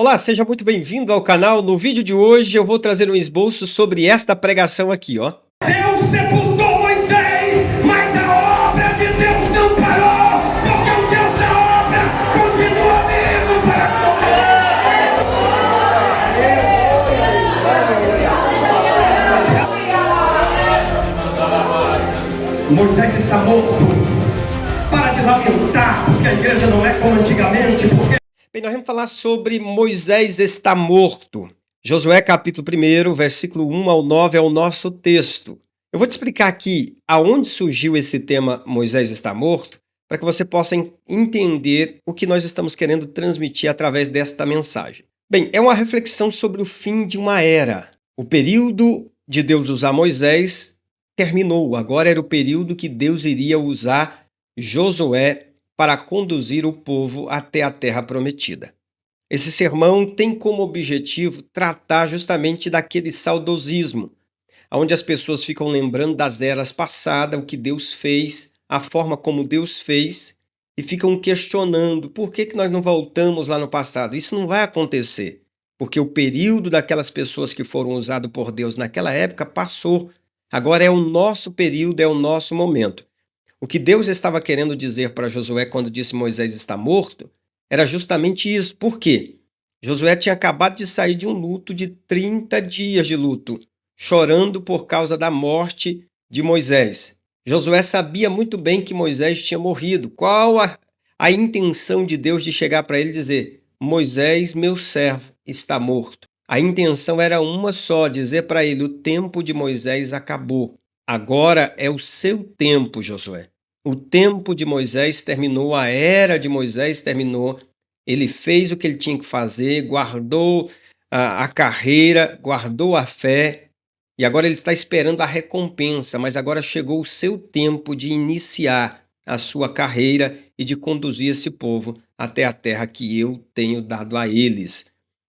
Olá, seja muito bem-vindo ao canal. No vídeo de hoje eu vou trazer um esboço sobre esta pregação aqui, ó. Deus sepultou Moisés, mas a obra de Deus não parou, porque o Deus da obra continua vivo para Moisés está morto. Para de lamentar, porque a igreja não é como antigamente, porque Bem, nós vamos falar sobre Moisés está morto. Josué capítulo 1, versículo 1 ao 9 é o nosso texto. Eu vou te explicar aqui aonde surgiu esse tema Moisés está morto, para que você possa entender o que nós estamos querendo transmitir através desta mensagem. Bem, é uma reflexão sobre o fim de uma era. O período de Deus usar Moisés terminou. Agora era o período que Deus iria usar Josué para conduzir o povo até a terra prometida. Esse sermão tem como objetivo tratar justamente daquele saudosismo, onde as pessoas ficam lembrando das eras passadas, o que Deus fez, a forma como Deus fez, e ficam questionando por que nós não voltamos lá no passado. Isso não vai acontecer, porque o período daquelas pessoas que foram usadas por Deus naquela época passou. Agora é o nosso período, é o nosso momento. O que Deus estava querendo dizer para Josué quando disse Moisés está morto, era justamente isso. Por quê? Josué tinha acabado de sair de um luto de 30 dias de luto, chorando por causa da morte de Moisés. Josué sabia muito bem que Moisés tinha morrido. Qual a intenção de Deus de chegar para ele e dizer: Moisés, meu servo, está morto? A intenção era uma só, dizer para ele: o tempo de Moisés acabou. Agora é o seu tempo, Josué. O tempo de Moisés terminou, a era de Moisés terminou. Ele fez o que ele tinha que fazer, guardou a carreira, guardou a fé, e agora ele está esperando a recompensa, mas agora chegou o seu tempo de iniciar a sua carreira e de conduzir esse povo até a terra que eu tenho dado a eles.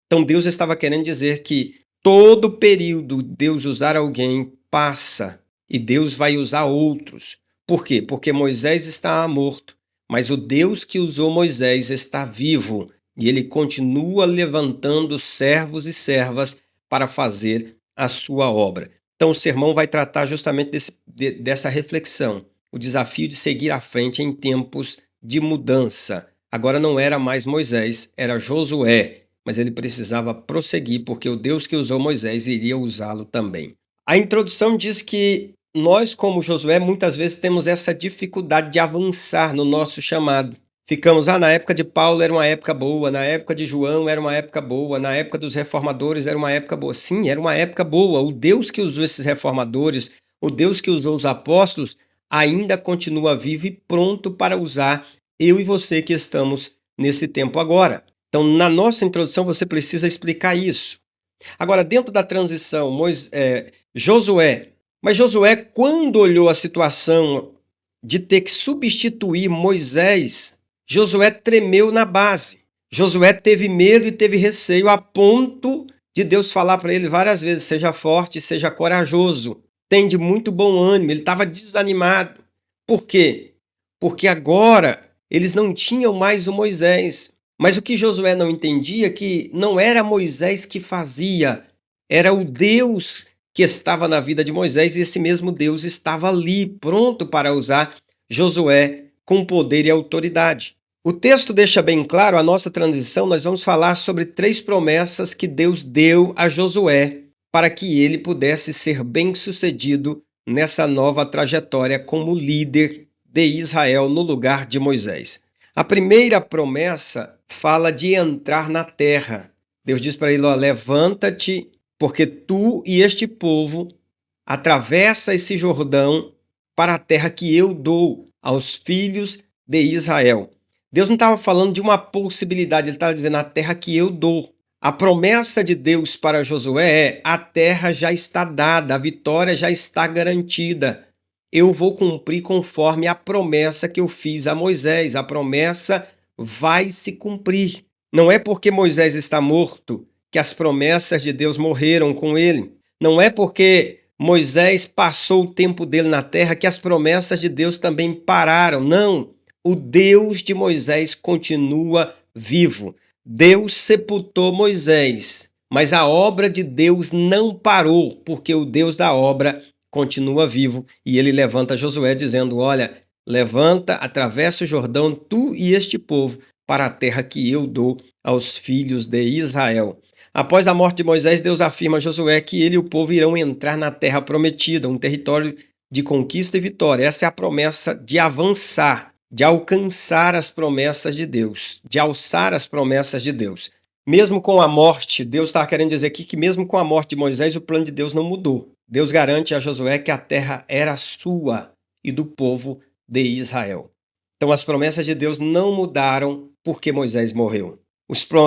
Então Deus estava querendo dizer que todo período Deus usar alguém passa e Deus vai usar outros. Por quê? Porque Moisés está morto, mas o Deus que usou Moisés está vivo e ele continua levantando servos e servas para fazer a sua obra. Então o sermão vai tratar justamente dessa reflexão, o desafio de seguir à frente em tempos de mudança. Agora não era mais Moisés, era Josué, mas ele precisava prosseguir porque o Deus que usou Moisés iria usá-lo também. A introdução diz que nós, como Josué, muitas vezes temos essa dificuldade de avançar no nosso chamado. Ficamos, na época de Paulo era uma época boa, na época de João era uma época boa, na época dos reformadores era uma época boa. Sim, era uma época boa. O Deus que usou esses reformadores, o Deus que usou os apóstolos, ainda continua vivo e pronto para usar eu e você que estamos nesse tempo agora. Então, na nossa introdução, você precisa explicar isso. Agora, dentro da transição, Josué, mas Josué, quando olhou a situação de ter que substituir Moisés, Josué tremeu na base. Josué teve medo e teve receio a ponto de Deus falar para ele várias vezes: seja forte, seja corajoso, tem de muito bom ânimo. Ele estava desanimado. Por quê? Porque agora eles não tinham mais o Moisés. Mas o que Josué não entendia é que não era Moisés que fazia, era o Deus que estava na vida de Moisés, e esse mesmo Deus estava ali, pronto para usar Josué com poder e autoridade. O texto deixa bem claro a nossa transição. Nós vamos falar sobre 3 promessas que Deus deu a Josué para que ele pudesse ser bem-sucedido nessa nova trajetória como líder de Israel no lugar de Moisés. A primeira promessa fala de entrar na terra. Deus diz para ele: ó, levanta-te, porque tu e este povo atravessa esse Jordão para a terra que eu dou aos filhos de Israel. Deus não estava falando de uma possibilidade, ele estava dizendo a terra que eu dou. A promessa de Deus para Josué é: a terra já está dada, a vitória já está garantida. Eu vou cumprir conforme a promessa que eu fiz a Moisés. A promessa vai se cumprir. Não é porque Moisés está morto que as promessas de Deus morreram com ele. Não é porque Moisés passou o tempo dele na terra que as promessas de Deus também pararam. Não, o Deus de Moisés continua vivo. Deus sepultou Moisés, mas a obra de Deus não parou, porque o Deus da obra continua vivo e ele levanta Josué dizendo: olha, levanta, atravessa o Jordão, tu e este povo, para a terra que eu dou aos filhos de Israel. Após a morte de Moisés, Deus afirma a Josué que ele e o povo irão entrar na terra prometida, um território de conquista e vitória. Essa é a promessa de avançar, de alcançar as promessas de Deus, de alçar as promessas de Deus. Mesmo com a morte, Deus está querendo dizer aqui que mesmo com a morte de Moisés, o plano de Deus não mudou. Deus garante a Josué que a terra era sua e do povo de Israel. Então as promessas de Deus não mudaram porque Moisés morreu.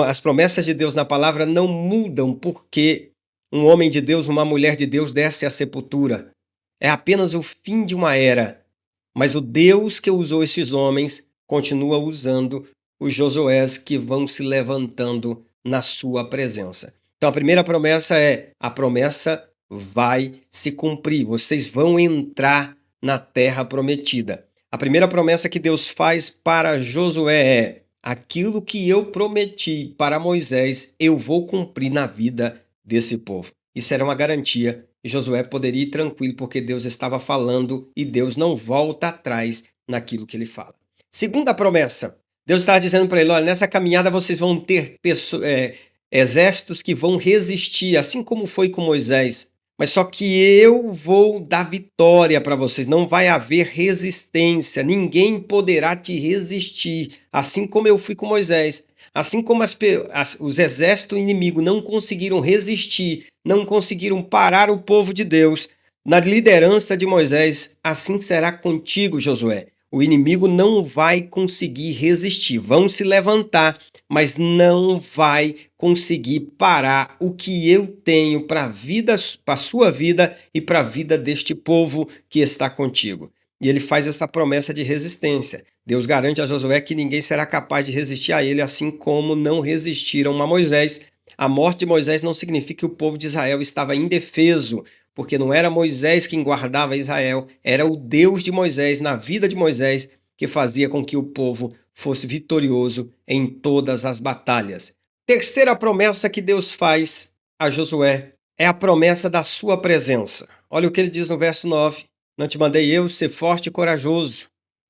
As promessas de Deus na palavra não mudam porque um homem de Deus, uma mulher de Deus desce à sepultura. É apenas o fim de uma era. Mas o Deus que usou esses homens continua usando os Josués que vão se levantando na sua presença. Então a primeira promessa é: a promessa vai se cumprir. Vocês vão entrar na terra prometida. A primeira promessa que Deus faz para Josué é: aquilo que eu prometi para Moisés, eu vou cumprir na vida desse povo. Isso era uma garantia e Josué poderia ir tranquilo porque Deus estava falando e Deus não volta atrás naquilo que ele fala. Segunda promessa, Deus está dizendo para ele: olha, nessa caminhada vocês vão ter exércitos que vão resistir, assim como foi com Moisés. Mas só que eu vou dar vitória para vocês, não vai haver resistência, ninguém poderá te resistir, assim como eu fui com Moisés. Assim como os exércitos inimigos não conseguiram resistir, não conseguiram parar o povo de Deus, na liderança de Moisés, assim será contigo, Josué. O inimigo não vai conseguir resistir, vão se levantar, mas não vai conseguir parar o que eu tenho para a sua vida e para a vida deste povo que está contigo. E ele faz essa promessa de resistência. Deus garante a Josué que ninguém será capaz de resistir a ele, assim como não resistiram a Moisés. A morte de Moisés não significa que o povo de Israel estava indefeso, porque não era Moisés quem guardava Israel, era o Deus de Moisés, na vida de Moisés, que fazia com que o povo fosse vitorioso em todas as batalhas. Terceira promessa que Deus faz a Josué é a promessa da sua presença. Olha o que ele diz no verso 9. Não te mandei eu ser forte e corajoso.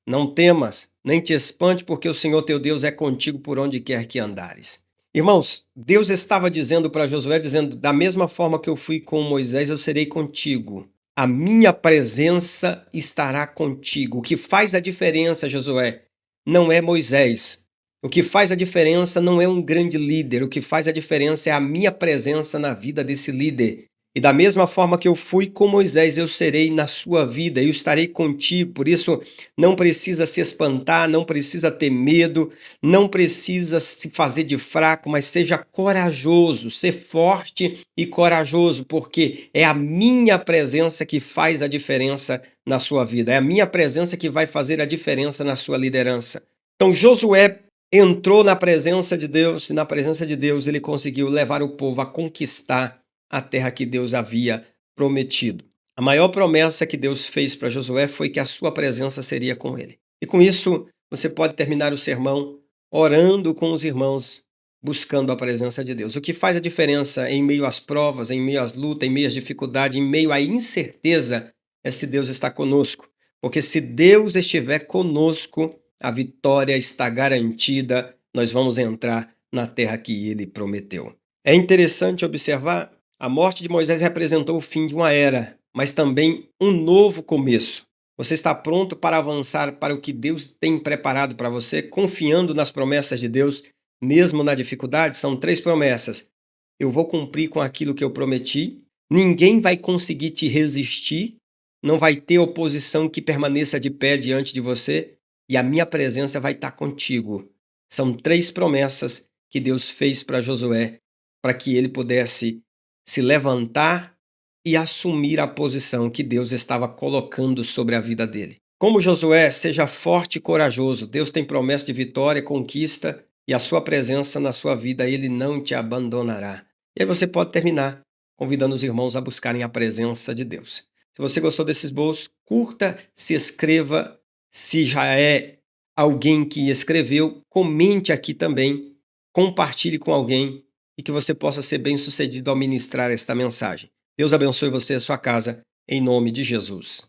Não temas, nem te espante, porque o Senhor teu Deus é contigo por onde quer que andares. Irmãos, Deus estava dizendo para Josué, dizendo: da mesma forma que eu fui com Moisés, eu serei contigo. A minha presença estará contigo. O que faz a diferença, Josué, não é Moisés. O que faz a diferença não é um grande líder. O que faz a diferença é a minha presença na vida desse líder. E da mesma forma que eu fui com Moisés, eu serei na sua vida, eu estarei contigo. Por isso, não precisa se espantar, não precisa ter medo, não precisa se fazer de fraco, mas seja corajoso, ser forte e corajoso, porque é a minha presença que faz a diferença na sua vida, é a minha presença que vai fazer a diferença na sua liderança. Então, Josué entrou na presença de Deus, e na presença de Deus ele conseguiu levar o povo a conquistar a terra que Deus havia prometido. A maior promessa que Deus fez para Josué foi que a sua presença seria com ele. E com isso, você pode terminar o sermão orando com os irmãos, buscando a presença de Deus. O que faz a diferença em meio às provas, em meio às lutas, em meio às dificuldades, em meio à incerteza, é se Deus está conosco. Porque se Deus estiver conosco, a vitória está garantida, nós vamos entrar na terra que ele prometeu. É interessante observar. A morte de Moisés representou o fim de uma era, mas também um novo começo. Você está pronto para avançar para o que Deus tem preparado para você, confiando nas promessas de Deus, mesmo na dificuldade? São 3 promessas. Eu vou cumprir com aquilo que eu prometi, ninguém vai conseguir te resistir, não vai ter oposição que permaneça de pé diante de você, e a minha presença vai estar contigo. São 3 promessas que Deus fez para Josué, para que ele pudesse se levantar e assumir a posição que Deus estava colocando sobre a vida dele. Como Josué, seja forte e corajoso. Deus tem promessa de vitória, conquista e a sua presença na sua vida, ele não te abandonará. E aí você pode terminar convidando os irmãos a buscarem a presença de Deus. Se você gostou desse esboço, curta, se inscreva. Se já é alguém que escreveu, comente aqui também. compartilhe com alguém e que você possa ser bem-sucedido ao ministrar esta mensagem. Deus abençoe você e a sua casa, em nome de Jesus.